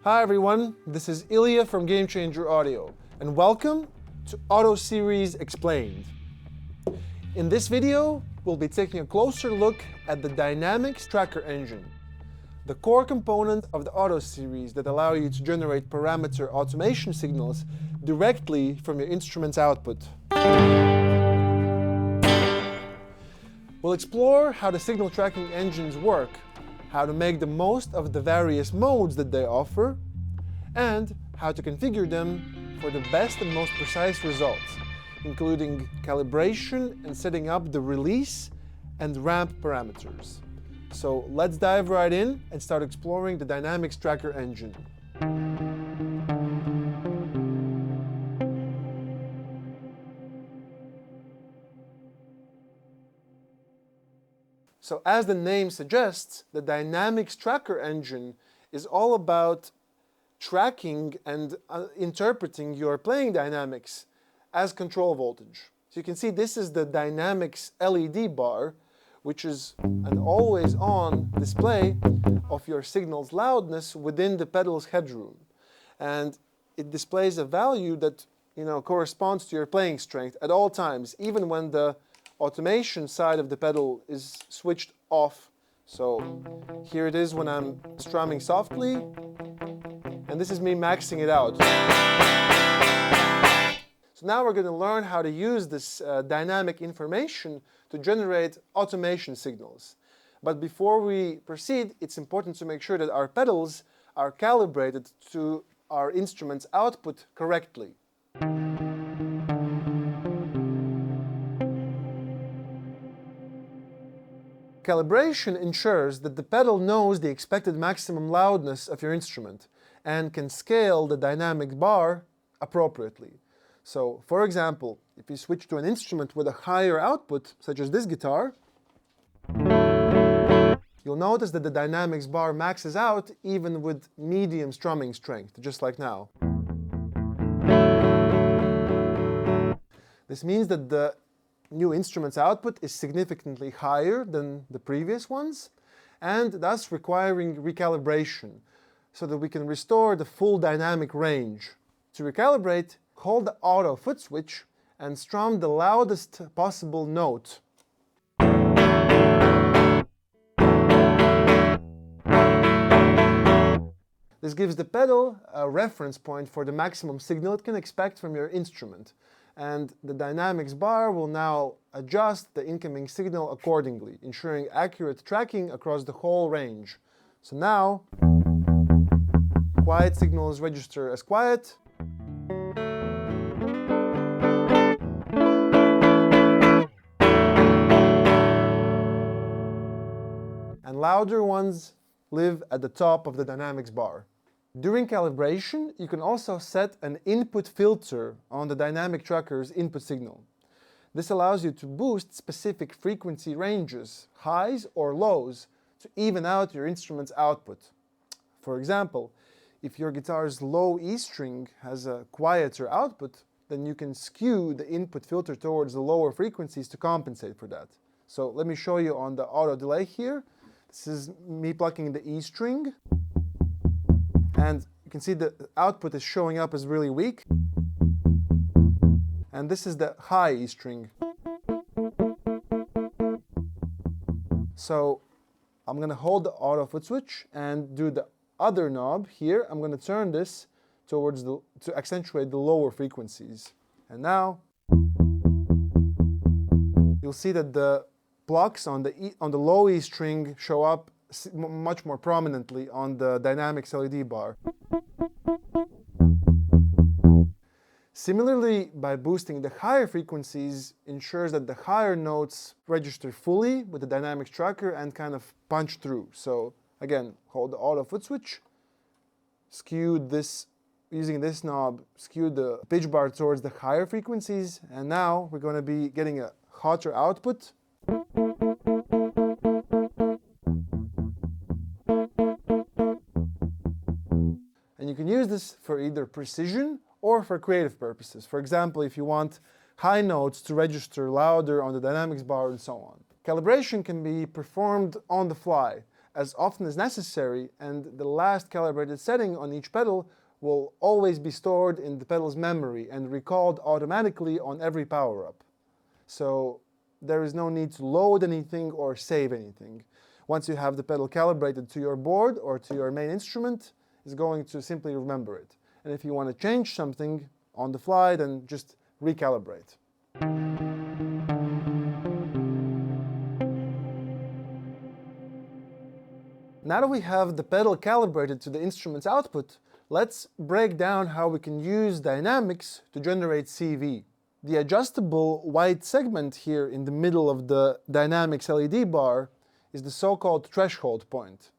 Hi everyone, this is Ilya from Game Changer Audio, and welcome to Auto Series Explained. In this video, we'll be taking a closer look at the Dynamics Tracker Engine, the core component of the Auto Series that allow you to generate parameter automation signals directly from your instrument's output. We'll explore how the signal tracking engines work, how to make the most of the various modes that they offer, and how to configure them for the best and most precise results, including calibration and setting up the release and ramp parameters. So let's dive right in and start exploring the Dynamics Tracker engine. So as the name suggests, the Dynamics Tracker engine is all about tracking and interpreting your playing dynamics as control voltage. So you can see this is the Dynamics LED bar, which is an always-on display of your signal's loudness within the pedal's headroom. And it displays a value that corresponds to your playing strength at all times, even when the automation side of the pedal is switched off. So here it is when I'm strumming softly, and this is me maxing it out. So now we're going to learn how to use this dynamic information to generate automation signals. But before we proceed, it's important to make sure that our pedals are calibrated to our instrument's output correctly. Calibration ensures that the pedal knows the expected maximum loudness of your instrument and can scale the dynamic bar appropriately. So, for example, if you switch to an instrument with a higher output, such as this guitar, you'll notice that the dynamics bar maxes out even with medium strumming strength, just like now. This means that the new instrument's output is significantly higher than the previous ones, and thus requiring recalibration so that we can restore the full dynamic range. To recalibrate, hold the auto foot switch and strum the loudest possible note. This gives the pedal a reference point for the maximum signal it can expect from your instrument. And the dynamics bar will now adjust the incoming signal accordingly, ensuring accurate tracking across the whole range. So now, quiet signals register as quiet, and louder ones live at the top of the dynamics bar. During calibration, you can also set an input filter on the dynamic tracker's input signal. This allows you to boost specific frequency ranges, highs or lows, to even out your instrument's output. For example, if your guitar's low E string has a quieter output, then you can skew the input filter towards the lower frequencies to compensate for that. So let me show you on the auto delay here. This is me plucking the E string. And you can see the output is showing up as really weak. And this is the high E string. So I'm going to hold the auto foot switch and do the other knob here. I'm going to turn this towards to accentuate the lower frequencies. And now you'll see that the plucks on the low E string show up much more prominently on the Dynamics LED bar. Similarly, by boosting the higher frequencies ensures that the higher notes register fully with the Dynamics tracker and kind of punch through. So again, hold the auto foot switch, skew this, using this knob, skew the pitch bar towards the higher frequencies, and now we're going to be getting a hotter output. And you can use this for either precision or for creative purposes. For example, if you want high notes to register louder on the dynamics bar and so on. Calibration can be performed on the fly, as often as necessary, and the last calibrated setting on each pedal will always be stored in the pedal's memory and recalled automatically on every power-up. So there is no need to load anything or save anything. Once you have the pedal calibrated to your board or to your main instrument, it's going to simply remember it. And if you want to change something on the fly, then just recalibrate. Now that we have the pedal calibrated to the instrument's output, let's break down how we can use dynamics to generate CV. The adjustable white segment here in the middle of the dynamics LED bar is the so-called threshold point,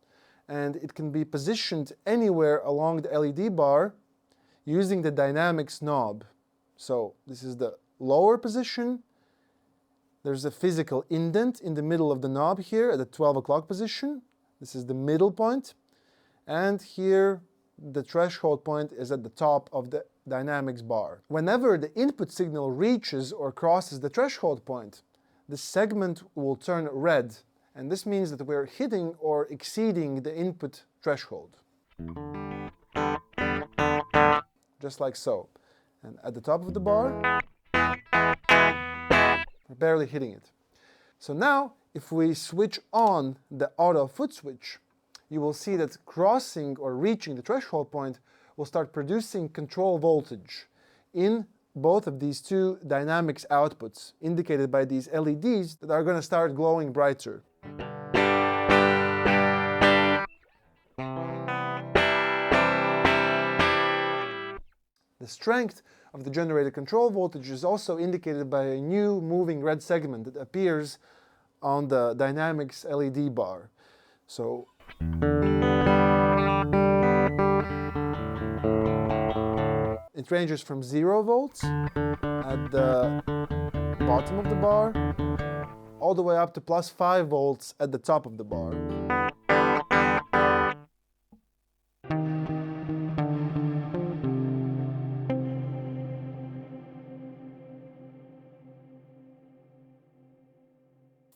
and it can be positioned anywhere along the LED bar using the dynamics knob. So this is the lower position. There's a physical indent in the middle of the knob here at the 12 o'clock position. This is the middle point, and here the threshold point is at the top of the dynamics bar. Whenever the input signal reaches or crosses the threshold point, the segment will turn red, and this means that we're hitting or exceeding the input threshold. Just like so. And at the top of the bar, we're barely hitting it. So now, if we switch on the auto foot switch, you will see that crossing or reaching the threshold point will start producing control voltage in both of these two dynamics outputs, indicated by these LEDs that are going to start glowing brighter. The strength of the generated control voltage is also indicated by a new moving red segment that appears on the dynamics LED bar. So it ranges from 0 volts at the bottom of the bar all the way up to plus 5 volts at the top of the bar.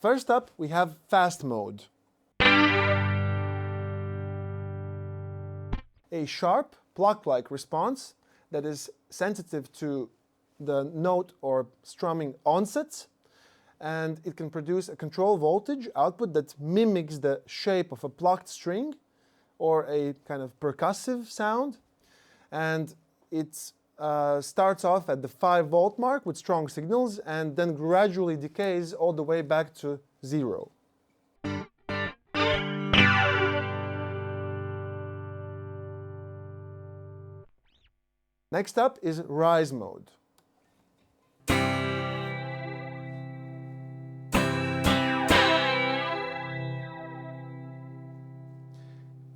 First up, we have fast mode. A sharp, pluck-like response that is sensitive to the note or strumming onsets, and it can produce a control voltage output that mimics the shape of a plucked string or a kind of percussive sound, and it starts off at the 5 volt mark with strong signals and then gradually decays all the way back to 0. Next up is rise mode.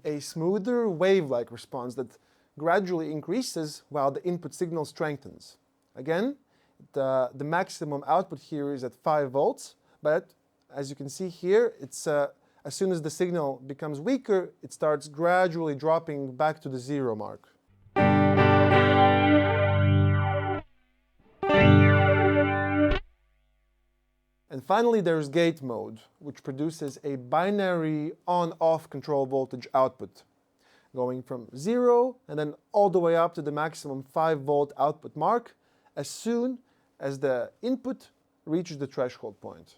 A smoother wave-like response that gradually increases while the input signal strengthens. Again, the maximum output here is at 5 volts, but as you can see here, it's as soon as the signal becomes weaker, it starts gradually dropping back to the 0 mark. And finally, there's gate mode, which produces a binary on-off control voltage output, going from 0 and then all the way up to the maximum 5 volt output mark as soon as the input reaches the threshold point.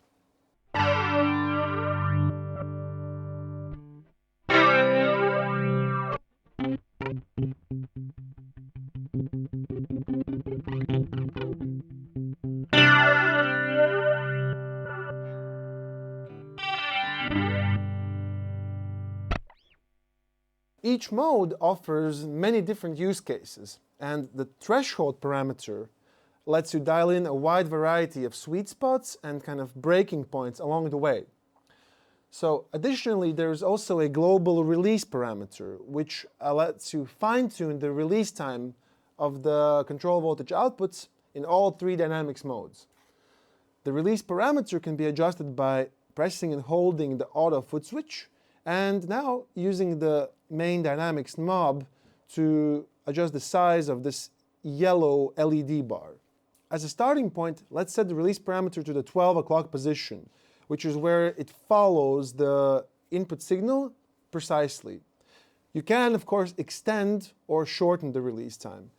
Each mode offers many different use cases, and the threshold parameter lets you dial in a wide variety of sweet spots and kind of breaking points along the way. So additionally, there's also a global release parameter, which lets you fine-tune the release time of the control voltage outputs in all 3 dynamics modes. The release parameter can be adjusted by pressing and holding the auto foot switch, and now using the main dynamics knob to adjust the size of this yellow LED bar. As a starting point, let's set the release parameter to the 12 o'clock position, which is where it follows the input signal precisely. You can, of course, extend or shorten the release time.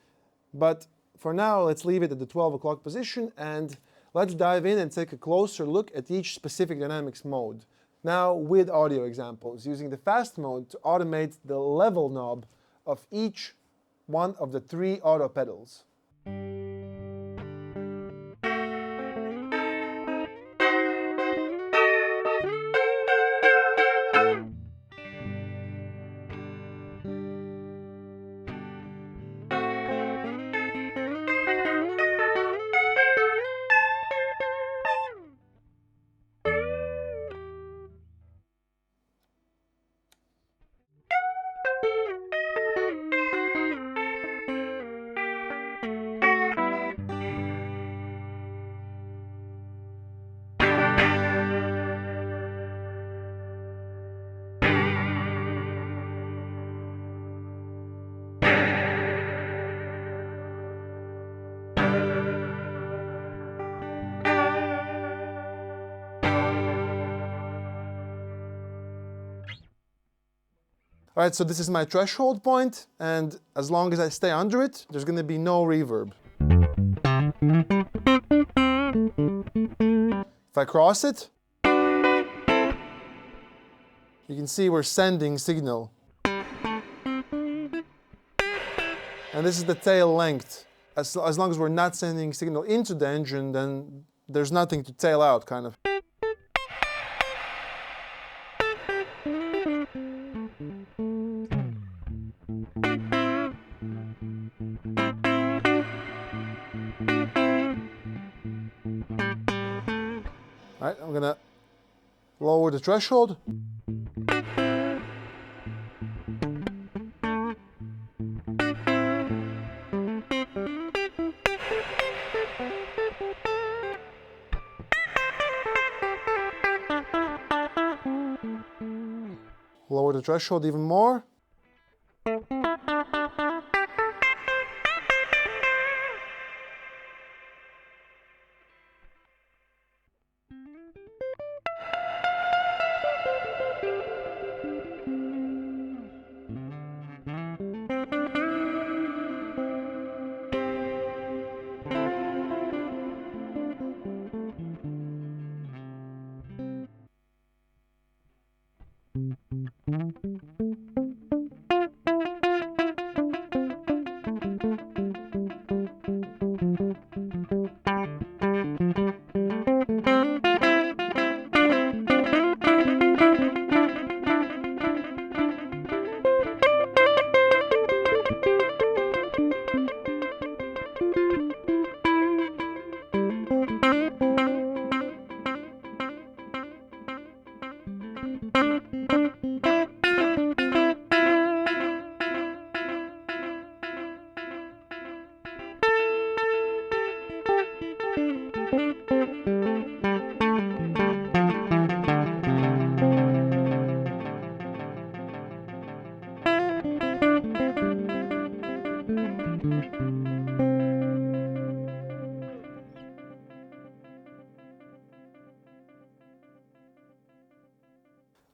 But for now, let's leave it at the 12 o'clock position, and let's dive in and take a closer look at each specific dynamics mode. Now with audio examples, using the fast mode to automate the level knob of each one of the 3 auto pedals. All right, so this is my threshold point, and as long as I stay under it, there's going to be no reverb. If I cross it, you can see we're sending signal. And this is the tail length. As long as we're not sending signal into the engine, then there's nothing to tail out, kind of. All right, I'm gonna lower the threshold. Lower the threshold even more.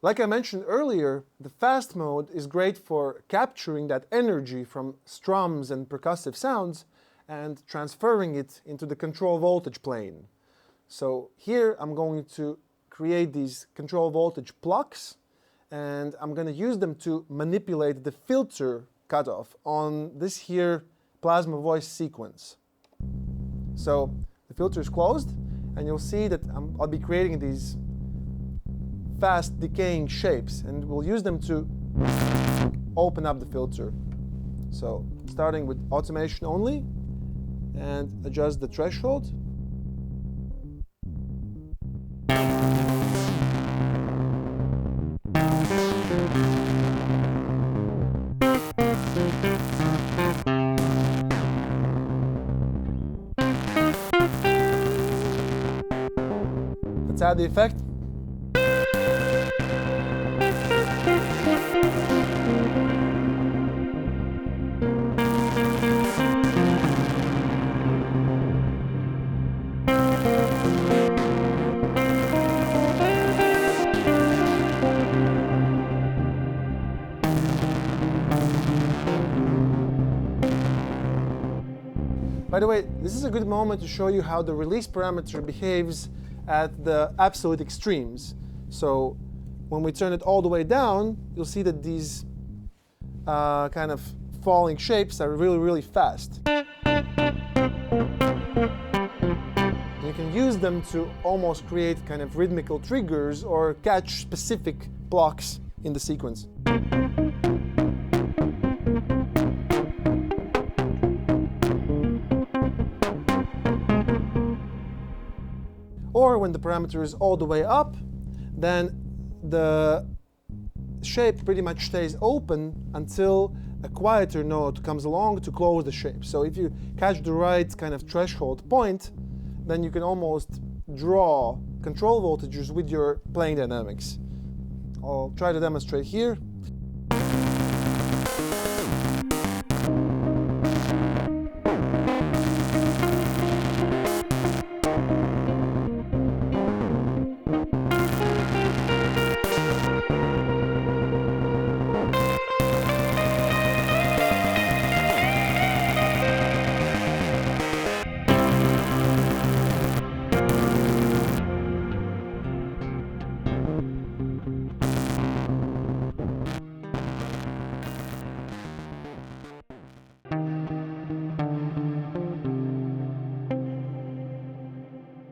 Like I mentioned earlier, the fast mode is great for capturing that energy from strums and percussive sounds and transferring it into the control voltage plane. So here I'm going to create these control voltage plucks, and I'm going to use them to manipulate the filter cutoff on this here plasma voice sequence. So the filter is closed, and you'll see that I'll be creating these fast decaying shapes, and we'll use them to open up the filter. So starting with automation only, and adjust the threshold. Let's add the effect. By the way, this is a good moment to show you how the release parameter behaves at the absolute extremes. So when we turn it all the way down, you'll see that these kind of falling shapes are really, really fast. You can use them to almost create kind of rhythmical triggers or catch specific blocks in the sequence. Or when the parameter is all the way up, then the shape pretty much stays open until a quieter note comes along to close the shape. So if you catch the right kind of threshold point, then you can almost draw control voltages with your playing dynamics. I'll try to demonstrate here.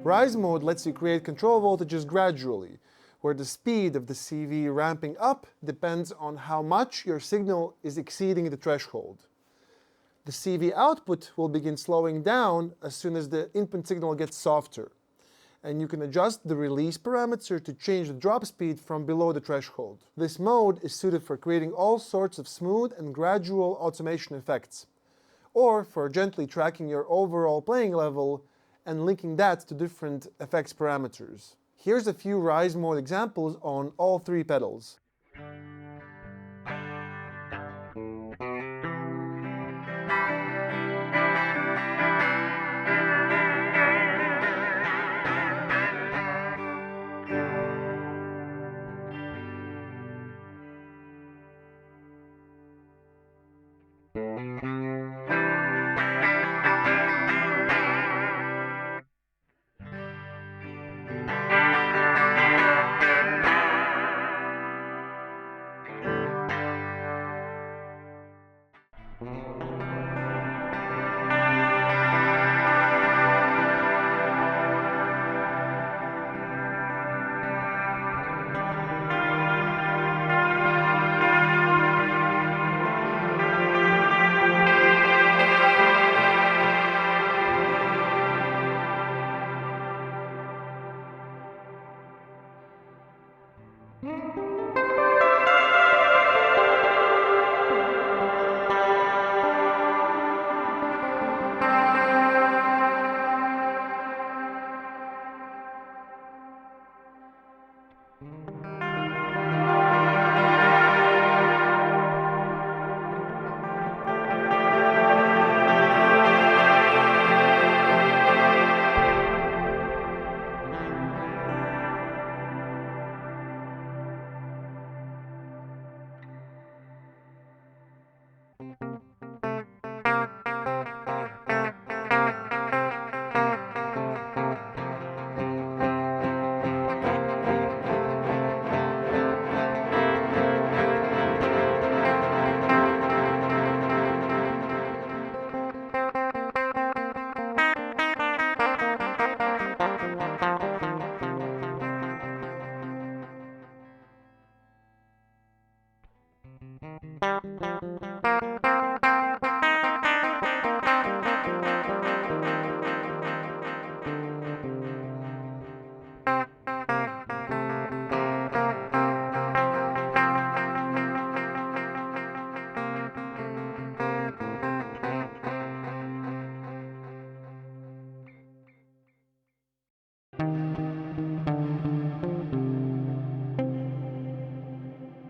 Rise mode lets you create control voltages gradually, where the speed of the CV ramping up depends on how much your signal is exceeding the threshold. The CV output will begin slowing down as soon as the input signal gets softer, and you can adjust the release parameter to change the drop speed from below the threshold. This mode is suited for creating all sorts of smooth and gradual automation effects, or for gently tracking your overall playing level and linking that to different effects parameters. Here's a few rise mode examples on all three pedals.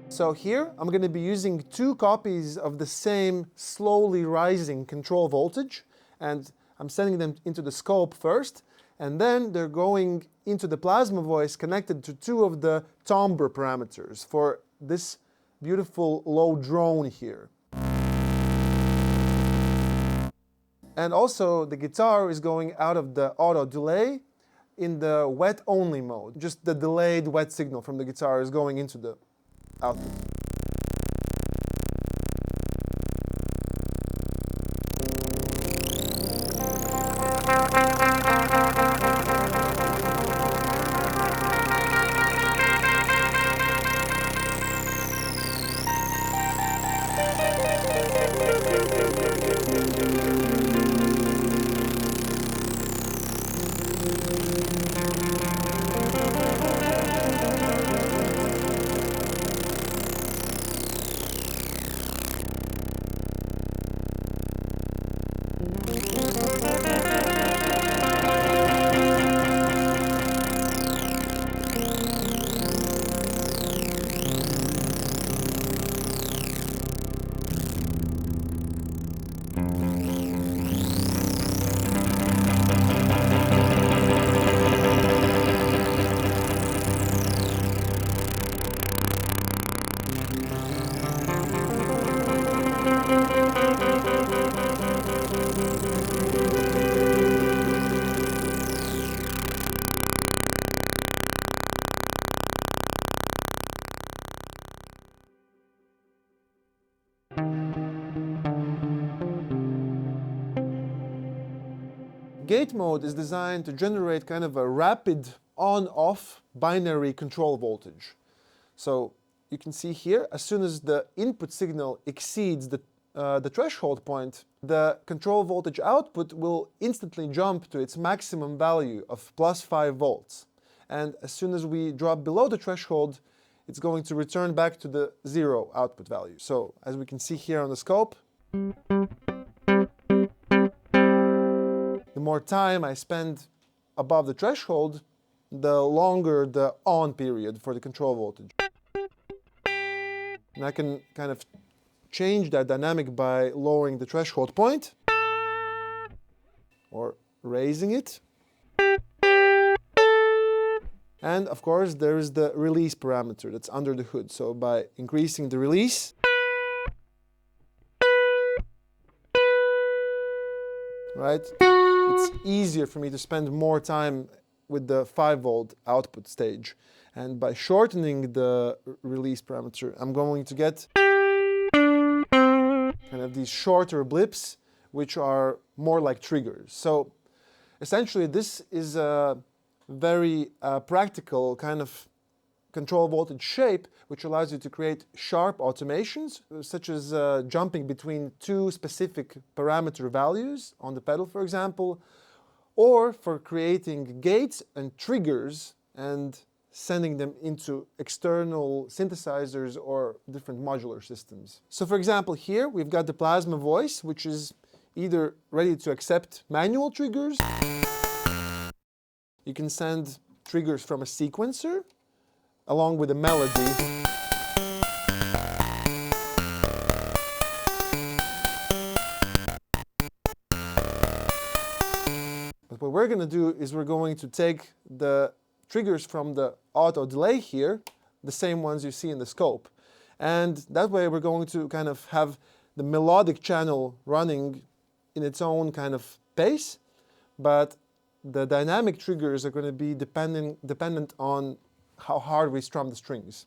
So here I'm going to be using 2 copies of the same slowly rising control voltage, and I'm sending them into the scope first, and then they're going into the plasma voice connected to 2 of the timbre parameters for this beautiful low drone here. And also the guitar is going out of the auto delay in the wet only mode. Just the delayed wet signal from the guitar is going into the output. Gate mode is designed to generate kind of a rapid on-off binary control voltage. So you can see here, as soon as the input signal exceeds the threshold point, the control voltage output will instantly jump to its maximum value of plus 5 volts. And as soon as we drop below the threshold, it's going to return back to the 0 output value. So as we can see here on the scope, the more time I spend above the threshold, the longer the on period for the control voltage. And I can kind of change that dynamic by lowering the threshold point or raising it. And of course there is the release parameter that's under the hood. So by increasing the release, right, it's easier for me to spend more time with the 5 volt output stage. And by shortening the release parameter, I'm going to get kind of these shorter blips, which are more like triggers. So essentially this is a very practical kind of control voltage shape, which allows you to create sharp automations, such as jumping between two specific parameter values on the pedal, for example, or for creating gates and triggers and sending them into external synthesizers or different modular systems. So for example, here we've got the plasma voice, which is either ready to accept manual triggers. You can send triggers from a sequencer along with a melody. But what we're going to do is we're going to take the triggers from the auto delay here, the same ones you see in the scope. And that way we're going to kind of have the melodic channel running in its own kind of pace, but the dynamic triggers are going to be dependent on how hard we strum the strings.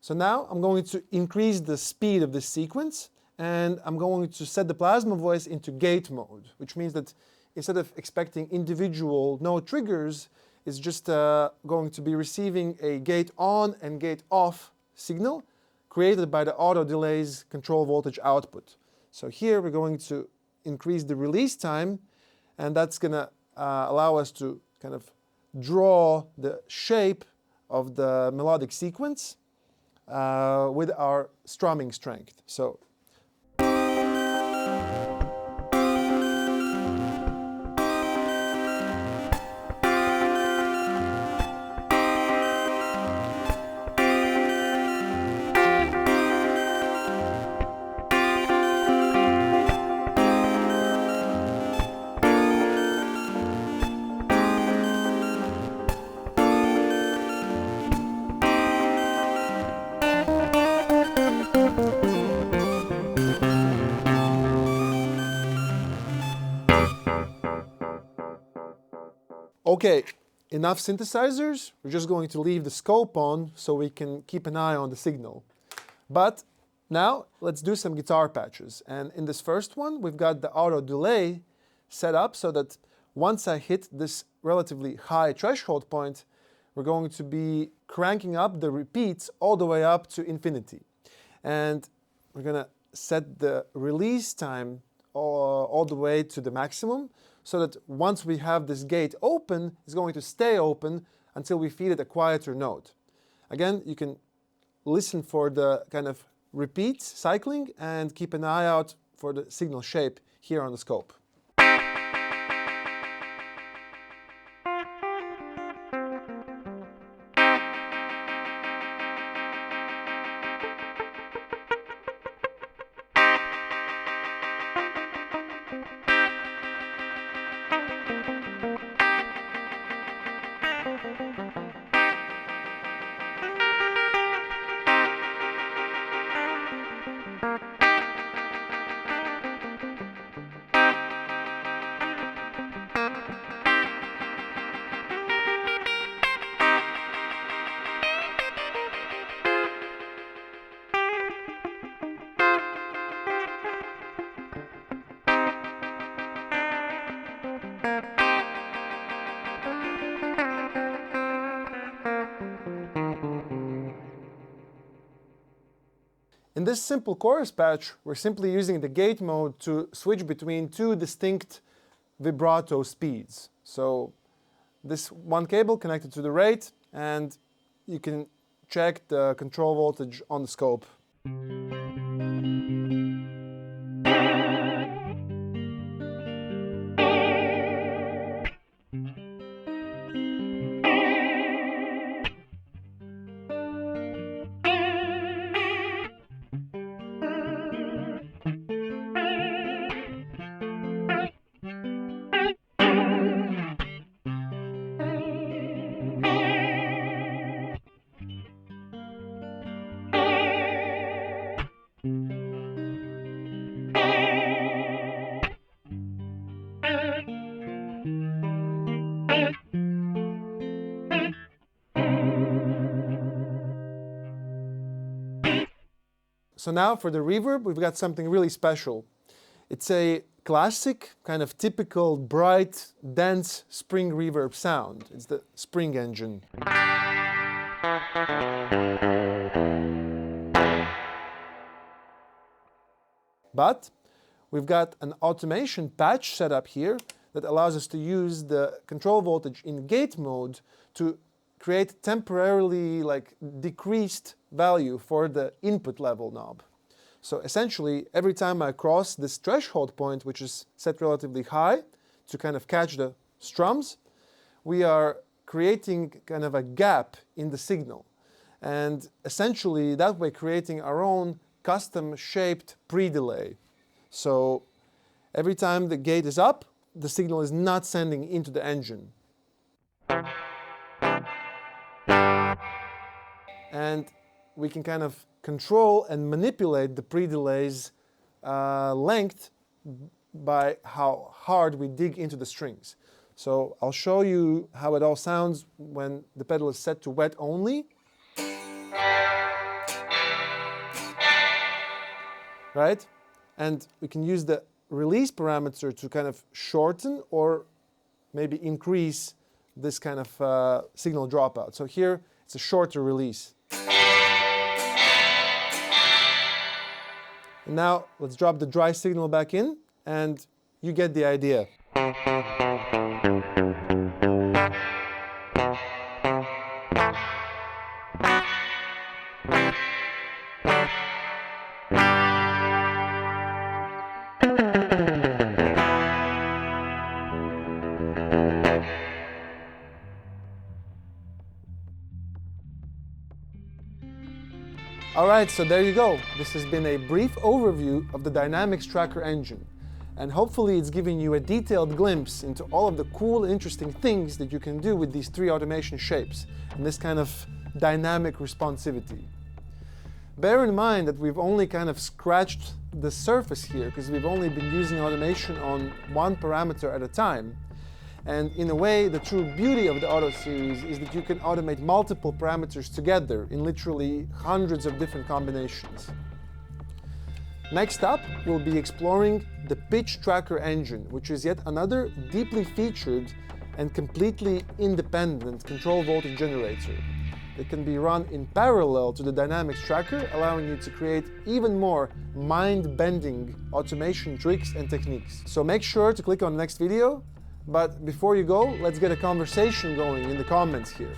So now I'm going to increase the speed of this sequence, and I'm going to set the plasma voice into gate mode, which means that instead of expecting individual note triggers, it's just going to be receiving a gate on and gate off signal created by the auto delay's control voltage output. So here we're going to increase the release time, and that's going to allow us to kind of draw the shape of the melodic sequence with our strumming strength. So okay, enough synthesizers. We're just going to leave the scope on so we can keep an eye on the signal. But now let's do some guitar patches. And in this first one, we've got the auto delay set up so that once I hit this relatively high threshold point, we're going to be cranking up the repeats all the way up to infinity. And we're going to set the release time all the way to the maximum, so that once we have this gate open, it's going to stay open until we feed it a quieter note. Again, you can listen for the kind of repeats cycling and keep an eye out for the signal shape here on the scope. In this simple chorus patch, we're simply using the gate mode to switch between two distinct vibrato speeds. So this one cable connected to the rate, and you can check the control voltage on the scope. So now for the reverb, we've got something really special. It's a classic, kind of typical, bright, dense spring reverb sound. It's the spring engine. But we've got an automation patch set up here that allows us to use the control voltage in gate mode to create temporarily decreased value for the input level knob. So essentially, every time I cross this threshold point, which is set relatively high to kind of catch the strums, we are creating kind of a gap in the signal. And essentially, that way creating our own custom shaped pre-delay. So every time the gate is up, the signal is not sending into the engine. And we can kind of control and manipulate the pre-delay's length by how hard we dig into the strings. So I'll show you how it all sounds when the pedal is set to wet only. right? And we can use the release parameter to kind of shorten or maybe increase this kind of signal dropout. So here it's a shorter release. And now let's drop the dry signal back in, and you get the idea. Alright, so there you go. This has been a brief overview of the Dynamics Tracker engine. And hopefully it's giving you a detailed glimpse into all of the cool, interesting things that you can do with these 3 automation shapes and this kind of dynamic responsivity. Bear in mind that we've only kind of scratched the surface here because we've only been using automation on one parameter at a time. And in a way, the true beauty of the Auto series is that you can automate multiple parameters together in literally hundreds of different combinations. Next up, we'll be exploring the Pitch Tracker engine, which is yet another deeply featured and completely independent control voltage generator. It can be run in parallel to the Dynamics Tracker, allowing you to create even more mind-bending automation tricks and techniques. So make sure to click on the next video. But before you go, let's get a conversation going in the comments here.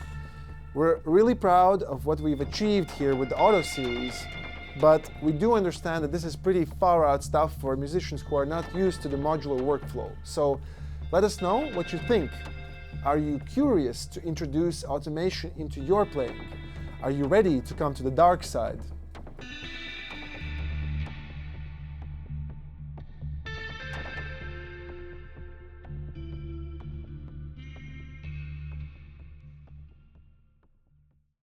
We're really proud of what we've achieved here with the Auto series, but we do understand that this is pretty far out stuff for musicians who are not used to the modular workflow. So let us know what you think. Are you curious to introduce automation into your playing? Are you ready to come to the dark side?